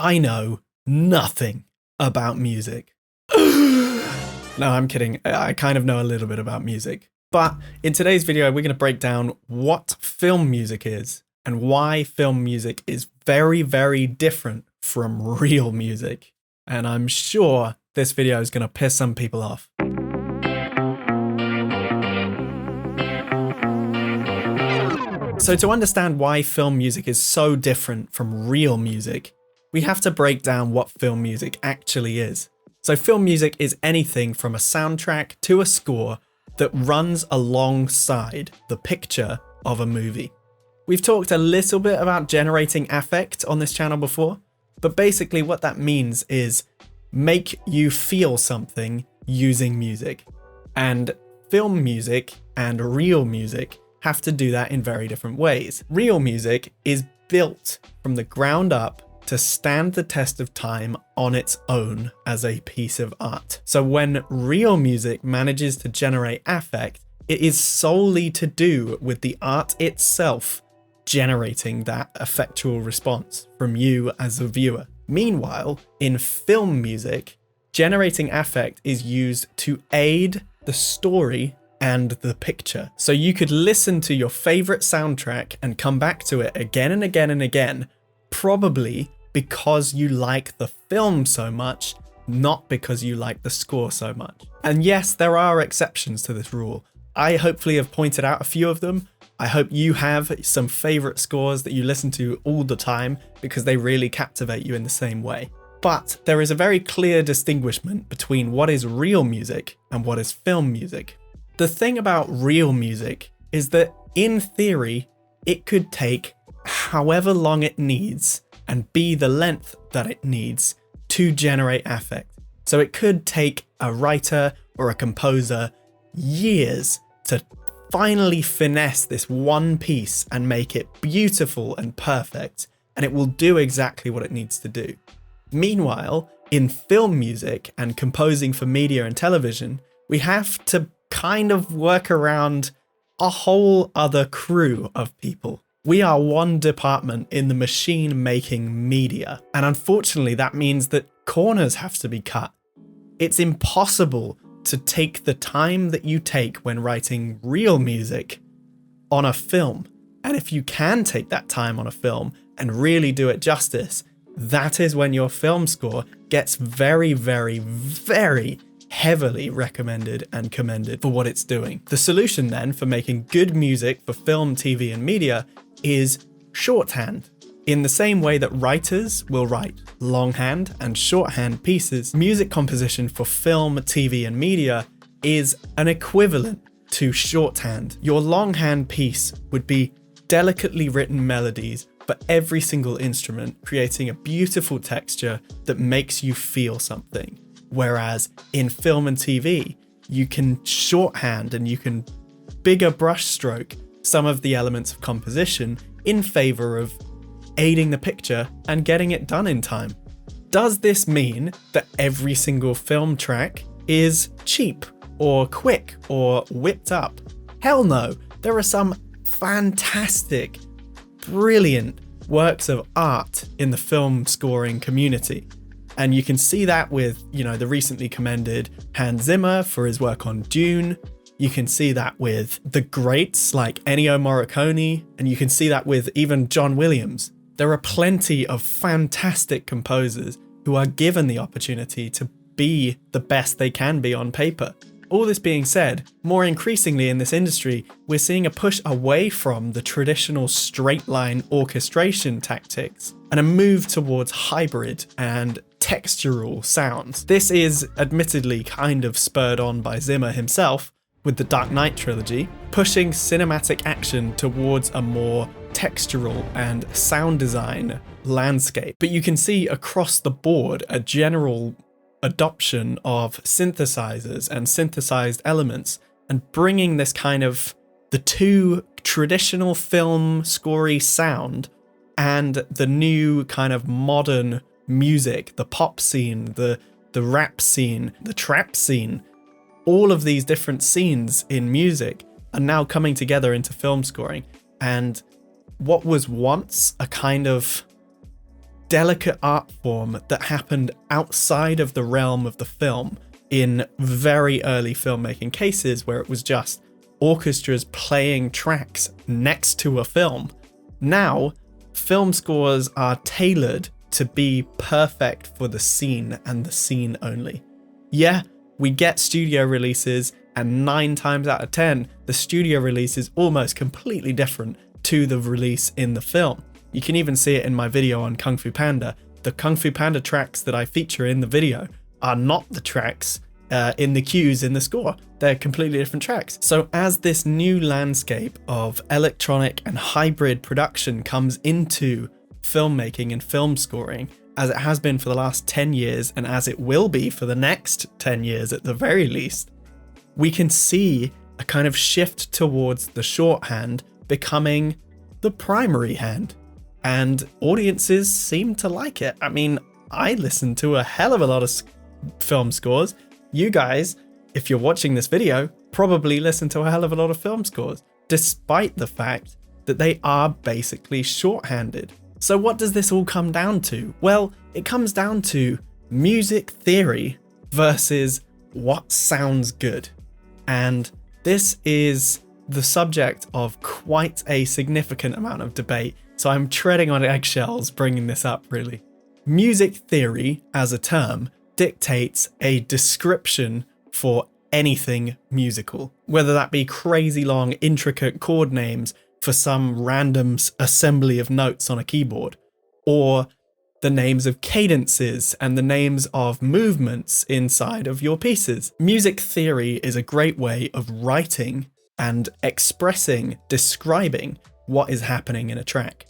I know nothing about music. No, I'm kidding. I kind of know a little bit about music. But in today's video, we're going to break down what film music is and why film music is very, very different from real music. And I'm sure this video is going to piss some people off. So to understand why film music is so different from real music, we have to break down what film music actually is. So film music is anything from a soundtrack to a score that runs alongside the picture of a movie. We've talked a little bit about generating affect on this channel before, but basically what that means is make you feel something using music. And film music and real music have to do that in very different ways. Real music is built from the ground up to stand the test of time on its own as a piece of art. So when real music manages to generate affect, it is solely to do with the art itself generating that affectual response from you as a viewer. Meanwhile, in film music, generating affect is used to aid the story and the picture. So you could listen to your favorite soundtrack and come back to it again and again and again, probably because you like the film so much, not because you like the score so much. And yes, there are exceptions to this rule. I hopefully have pointed out a few of them. I hope you have some favorite scores that you listen to all the time because they really captivate you in the same way. But there is a very clear distinguishment between what is real music and what is film music. The thing about real music is that in theory, it could take however long it needs and be the length that it needs to generate affect. So it could take a writer or a composer years to finally finesse this one piece and make it beautiful and perfect, and it will do exactly what it needs to do. Meanwhile, in film music and composing for media and television, we have to kind of work around a whole other crew of people. We are one department in the machine making media, and unfortunately that means that corners have to be cut. It's impossible to take the time that you take when writing real music on a film. And if you can take that time on a film and really do it justice, that is when your film score gets very, very, very heavily recommended and commended for what it's doing. The solution then for making good music for film, TV, and media is shorthand. In the same way that writers will write longhand and shorthand pieces, music composition for film, TV, and media is an equivalent to shorthand. Your longhand piece would be delicately written melodies for every single instrument, creating a beautiful texture that makes you feel something. Whereas in film and TV, you can shorthand and you can bigger brushstroke some of the elements of composition in favor of aiding the picture and getting it done in time. Does this mean that every single film track is cheap or quick or whipped up? Hell no. There are some fantastic, brilliant works of art in the film scoring community. And you can see that with, the recently commended Hans Zimmer for his work on Dune. You can see that with the greats like Ennio Morricone, and you can see that with even John Williams. There are plenty of fantastic composers who are given the opportunity to be the best they can be on paper. All this being said, more increasingly in this industry, we're seeing a push away from the traditional straight line orchestration tactics and a move towards hybrid and textural sounds. This is admittedly kind of spurred on by Zimmer himself with the Dark Knight trilogy, pushing cinematic action towards a more textural and sound design landscape. But you can see across the board a general adoption of synthesizers and synthesized elements and bringing this kind of the two traditional film scorey sound and the new kind of modern music, the pop scene, the rap scene, the trap scene. All of these different scenes in music are now coming together into film scoring. And what was once a kind of delicate art form that happened outside of the realm of the film in very early filmmaking cases where it was just orchestras playing tracks next to a film. Now, film scores are tailored to be perfect for the scene and the scene only. Yeah, we get studio releases, and 9 times out of 10, the studio release is almost completely different to the release in the film. You can even see it in my video on Kung Fu Panda. The Kung Fu Panda tracks that I feature in the video are not the tracks in the cues in the score. They're completely different tracks. So as this new landscape of electronic and hybrid production comes into filmmaking and film scoring, as it has been for the last 10 years and as it will be for the next 10 years at the very least, we can see a kind of shift towards the shorthand becoming the primary hand. And audiences seem to like it. I mean, I listen to a hell of a lot of film scores. You guys, if you're watching this video, probably listen to a hell of a lot of film scores, despite the fact that they are basically shorthanded. So what does this all come down to? Well, it comes down to music theory versus what sounds good. And this is the subject of quite a significant amount of debate. So I'm treading on eggshells bringing this up, really. Music theory, as a term, dictates a description for anything musical, whether that be crazy long, intricate chord names for some random assembly of notes on a keyboard, or the names of cadences and the names of movements inside of your pieces. Music theory is a great way of writing and expressing, describing what is happening in a track.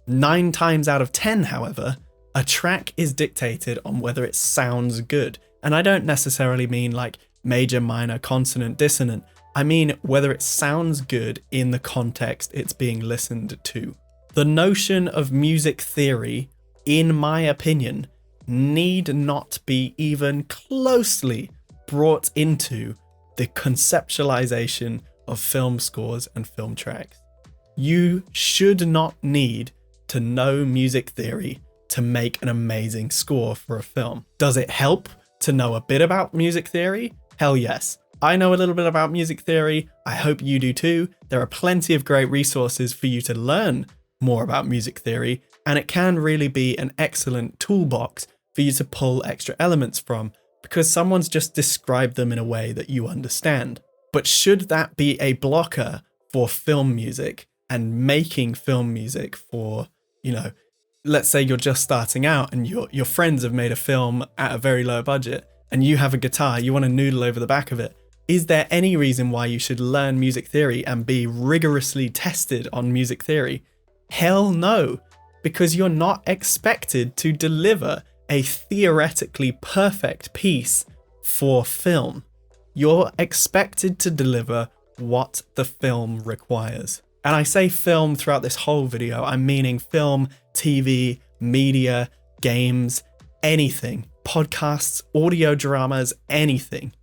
9 times out of 10, however, a track is dictated on whether it sounds good. And I don't necessarily mean like major, minor, consonant, dissonant. I mean whether it sounds good in the context it's being listened to. The notion of music theory, in my opinion, need not be even closely brought into the conceptualization of film scores and film tracks. You should not need to know music theory to make an amazing score for a film. Does it help to know a bit about music theory? Hell yes. I know a little bit about music theory. I hope you do too. There are plenty of great resources for you to learn more about music theory, and it can really be an excellent toolbox for you to pull extra elements from because someone's just described them in a way that you understand. But should that be a blocker for film music and making film music for, let's say you're just starting out and your friends have made a film at a very low budget and you have a guitar, you want to noodle over the back of it. Is there any reason why you should learn music theory and be rigorously tested on music theory? Hell no, because you're not expected to deliver a theoretically perfect piece for film. You're expected to deliver what the film requires. And I say film throughout this whole video, I'm meaning film, TV, media, games, anything, podcasts, audio dramas, anything.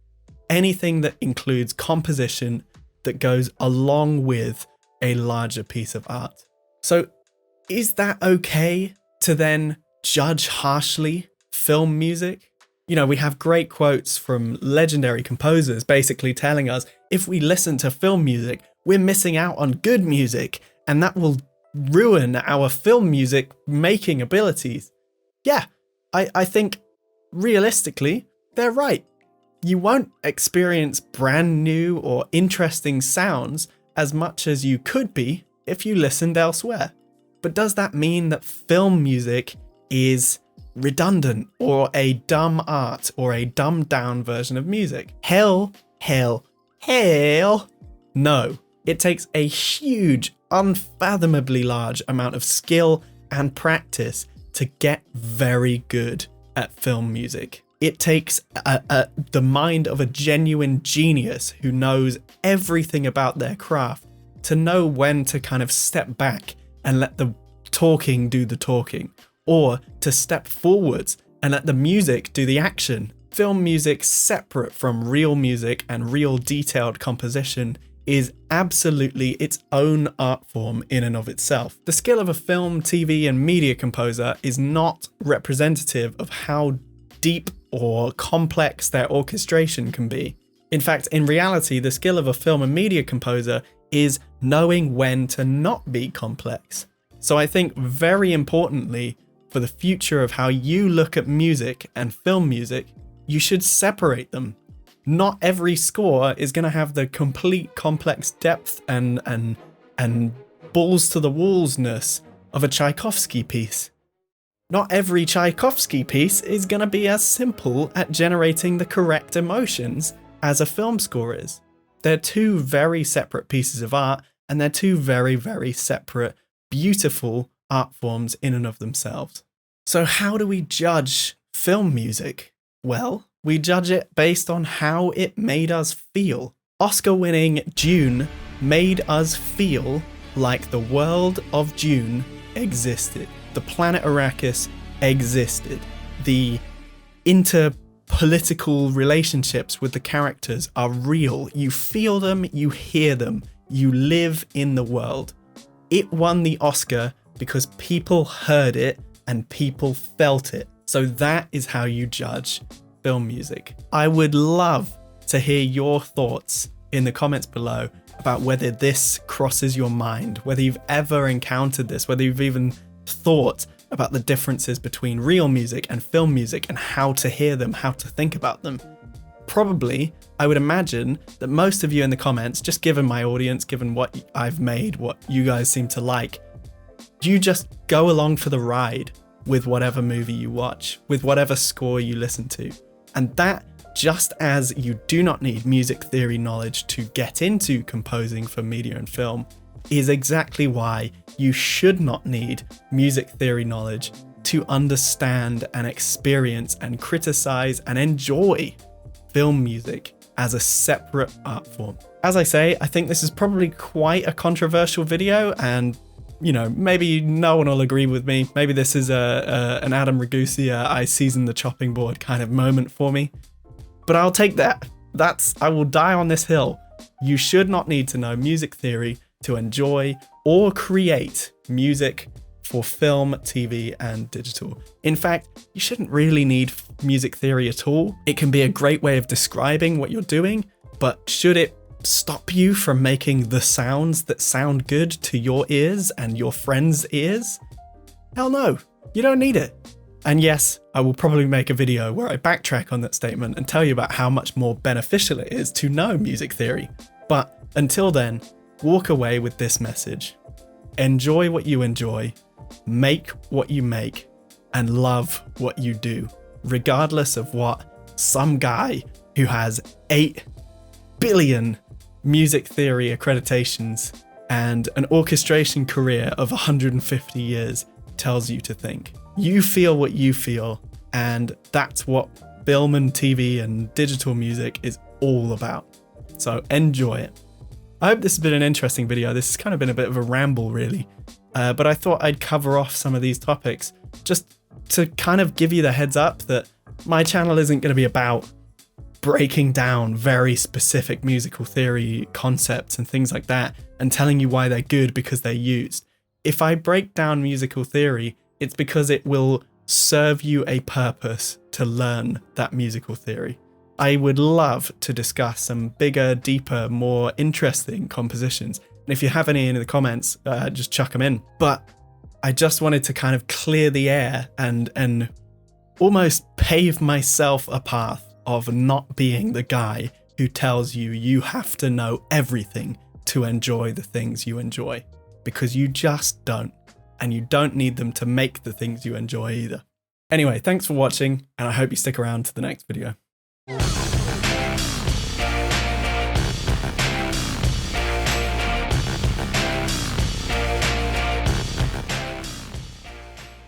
Anything that includes composition that goes along with a larger piece of art. So is that okay to then judge harshly film music? We have great quotes from legendary composers basically telling us if we listen to film music, we're missing out on good music and that will ruin our film music making abilities. Yeah, I think realistically, they're right. You won't experience brand new or interesting sounds as much as you could be if you listened elsewhere. But does that mean that film music is redundant or a dumb art or a dumbed down version of music? Hell no. It takes a huge, unfathomably large amount of skill and practice to get very good at film music. It takes the mind of a genuine genius who knows everything about their craft to know when to kind of step back and let the talking do the talking, or to step forwards and let the music do the action. Film music separate from real music and real detailed composition is absolutely its own art form in and of itself. The skill of a film, TV, and media composer is not representative of how deep or complex their orchestration can be. In fact, in reality, the skill of a film and media composer is knowing when to not be complex. So I think very importantly, for the future of how you look at music and film music, you should separate them. Not every score is going to have the complete complex depth and balls to the wallsness of a Tchaikovsky piece. Not every Tchaikovsky piece is going to be as simple at generating the correct emotions as a film score is. They're two very separate pieces of art, and they're two very, very separate, beautiful art forms in and of themselves. So how do we judge film music? Well, we judge it based on how it made us feel. Oscar-winning Dune made us feel like the world of Dune existed. The planet Arrakis existed. The interpolitical relationships with the characters are real. You feel them, you hear them, you live in the world. It won the Oscar because people heard it and people felt it. So that is how you judge film music. I would love to hear your thoughts in the comments below about whether this crosses your mind, whether you've ever encountered this, whether you've even thought about the differences between real music and film music and how to hear them, how to think about them. Probably, I would imagine that most of you in the comments, just given my audience, given what I've made, what you guys seem to like, you just go along for the ride with whatever movie you watch, with whatever score you listen to. And that, just as you do not need music theory knowledge to get into composing for media and film, is exactly why you should not need music theory knowledge to understand and experience and criticize and enjoy film music as a separate art form. As I say, I think this is probably quite a controversial video, and you know, maybe no one will agree with me. Maybe this is an Adam Ragusa, I seasoned the chopping board kind of moment for me. But I'll take that. I will die on this hill. You should not need to know music theory to enjoy or create music for film, TV, and digital. In fact, you shouldn't really need music theory at all. It can be a great way of describing what you're doing, but should it stop you from making the sounds that sound good to your ears and your friends' ears? Hell no, you don't need it. And yes, I will probably make a video where I backtrack on that statement and tell you about how much more beneficial it is to know music theory. But until then, walk away with this message. Enjoy what you enjoy, make what you make, and love what you do, regardless of what some guy who has 8 billion music theory accreditations and an orchestration career of 150 years tells you to think. You feel what you feel, and that's what film and TV and digital music is all about. So enjoy it. I hope this has been an interesting video. This has kind of been a bit of a ramble really, but I thought I'd cover off some of these topics just to kind of give you the heads up that my channel isn't going to be about breaking down very specific musical theory concepts and things like that and telling you why they're good because they're used. If I break down musical theory, it's because it will serve you a purpose to learn that musical theory. I would love to discuss some bigger, deeper, more interesting compositions. And if you have any in the comments, just chuck them in. But I just wanted to kind of clear the air and almost pave myself a path of not being the guy who tells you you have to know everything to enjoy the things you enjoy, because you just don't, and you don't need them to make the things you enjoy either. Anyway, thanks for watching, and I hope you stick around to the next video.